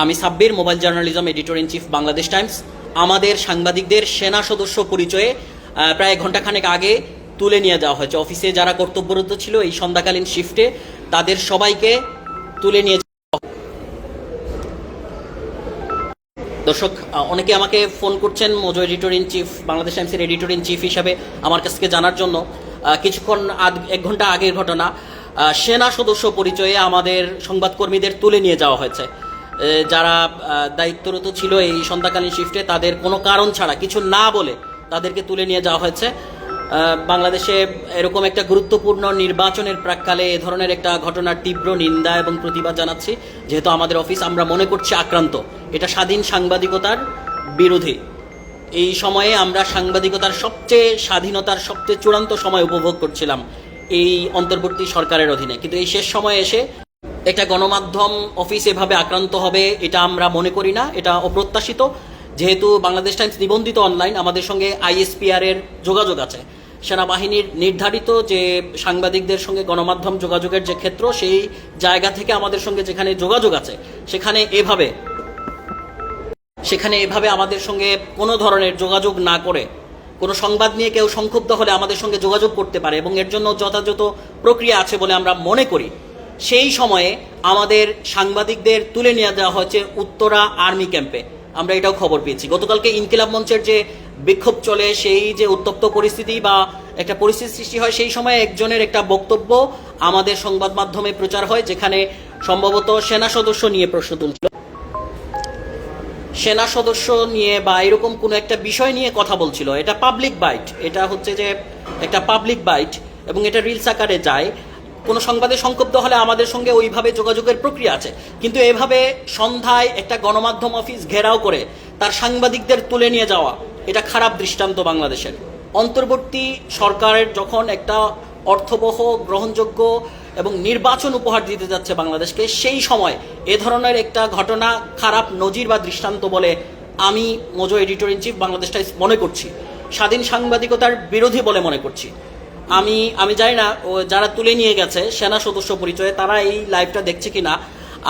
আমি Sabbir, mobile journalism editor in chief, Bangladesh Times. আমাদের সাংবাদিকদের সেনা সদস্য পরিচয়ে প্রায় ঘণ্টাখানেক আগে তুলে নিয়ে যাওয়া হয়েছে। অফিসে যারা কর্তব্যরত ছিল এই সন্ধ্যাকালীন শিফটে তাদের সবাইকে তুলে নিয়ে। দর্শক, অনেকে আমাকে ফোন করছেন Mojo editor in chief, Bangladesh টাইমসের এডিটর ইন চিফ হিসাবে আমার কাছ থেকে জানার জন্য। কিছুক্ষণ 1 ঘন্টা আগের ঘটনা, সেনা সদস্য পরিচয়ে আমাদের সংবাদকর্মীদের তুলে নিয়ে যাওয়া হয়েছে। যারা দায়িত্বরত ছিল এই সন্ধ্যাকালীন শিফটে তাদের কোনো কারণ ছাড়া, কিছু না বলে তাদেরকে তুলে নিয়ে যাওয়া হয়েছে। বাংলাদেশে এরকম একটা গুরুত্বপূর্ণ নির্বাচনের প্রাক্কালে এ ধরনের একটা ঘটনার তীব্র নিন্দা এবং প্রতিবাদ জানাচ্ছি। যেহেতু আমাদের অফিস আমরা মনে করছি আক্রান্ত, এটা স্বাধীন সাংবাদিকতার বিরোধী। এই সময়ে আমরা সাংবাদিকতার স্বাধীনতার সবচেয়ে চূড়ান্ত সময় উপভোগ করছিলাম এই অন্তর্বর্তী সরকারের অধীনে, কিন্তু এই শেষ সময়ে এসে একটা গণমাধ্যম অফিস এভাবে আক্রান্ত হবে এটা আমরা মনে করি না, এটা অপ্রত্যাশিত। যেহেতু বাংলাদেশ টাইমস নিবন্ধিত অনলাইন, আমাদের সঙ্গে ISPR এর যোগাযোগ আছে। সেনাবাহিনীর নির্ধারিত যে সাংবাদিকদের সঙ্গে গণমাধ্যম যোগাযোগের যে ক্ষেত্র, সেই জায়গা থেকে আমাদের সঙ্গে যেখানে যোগাযোগ আছে সেখানে এভাবে আমাদের সঙ্গে কোনো ধরনের যোগাযোগ না করে, কোনো সংবাদ নিয়ে কেউ সংক্ষুব্ধ হলে আমাদের সঙ্গে যোগাযোগ করতে পারে এবং এর জন্য যথাযথ প্রক্রিয়া আছে বলে আমরা মনে করি। সেই সময়ে আমাদের সাংবাদিকদের তুলে নিয়ে যাওয়া হয়েছে উত্তরা আর্মি ক্যাম্পে। আমরা এটাও খবর পেয়েছি। গতকালকে ইনকিলাব মঞ্চের যে বিক্ষোভ চলে, সেই যে উত্তপ্ত পরিস্থিতি বা একটা পরিস্থিতি সৃষ্টি হয়, সেই সময় একজনের একটা বক্তব্য আমাদের সংবাদ মাধ্যমে প্রচার হয়, যেখানে সম্ভবত সেনা সদস্য নিয়ে প্রশ্ন তুলছিল, সেনা সদস্য নিয়ে বা এরকম কোনো একটা বিষয় নিয়ে কথা বলছিল। এটা পাবলিক বাইট, এটা হচ্ছে যে একটা পাবলিক বাইট এবং এটা রিলস আকারে যায়। কোনো সংবাদে সংক্ষুব্ধ হলে আমাদের সঙ্গে ওইভাবে যোগাযোগের প্রক্রিয়া আছে, কিন্তু এভাবে সন্ধ্যায় একটা গণমাধ্যম অফিস ঘেরাও করে তার সাংবাদিকদের তুলে নিয়ে যাওয়া, এটা খারাপ দৃষ্টান্ত বাংলাদেশের। অন্তর্বর্তী সরকারের যখন একটা অর্থবহ, গ্রহণযোগ্য এবং নির্বাচন উপহার দিতে যাচ্ছে বাংলাদেশকে, সেই সময় এ ধরনের একটা ঘটনা খারাপ নজির বা দৃষ্টান্ত বলে আমি Mojo editor in chief, Bangladesh Times মনে করছি। স্বাধীন সাংবাদিকতার বিরোধী বলে মনে করছি। আমি জানি না যারা তুলে নিয়ে গেছে সেনা সদস্য পরিচয়ে তারা এই লাইভটা দেখছে কিনা।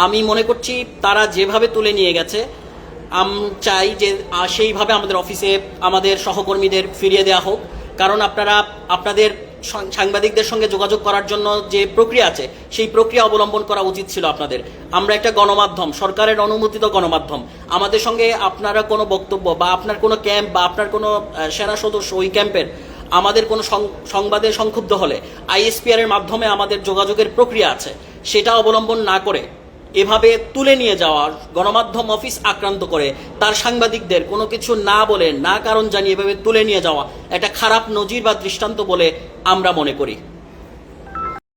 আমি মনে করছি তারা যেভাবে তুলে নিয়ে গেছে, আমি চাই যে সেইভাবে আমাদের অফিসে আমাদের সহকর্মীদের ফিরিয়ে দেওয়া হোক। কারণ আপনারা আপনাদের সাংবাদিকদের সঙ্গে যোগাযোগ করার জন্য যে প্রক্রিয়া আছে, সেই প্রক্রিয়া অবলম্বন করা উচিত ছিল আপনাদের। আমরা একটা গণমাধ্যম, সরকারের অনুমোদিত গণমাধ্যম। আমাদের সঙ্গে আপনারা কোনো বক্তব্য বা আপনার কোনো ক্যাম্প বা আপনার কোনো সেনা সদস্য ওই ক্যাম্পের আমাদের কোনো সংবাদে সংক্ষুব্ধ হলে ISPR এর মাধ্যমে আমাদের যোগাযোগের প্রক্রিয়া আছে, সেটা অবলম্বন না করে এভাবে তুলে নিয়ে যাওয়া, গণমাধ্যম অফিস আক্রান্ত করে তার সাংবাদিকদের কোনো কিছু না বলে, না কারণ জানিয়ে এভাবে তুলে নিয়ে যাওয়া একটা খারাপ নজির বা দৃষ্টান্ত বলে আমরা মনে করি।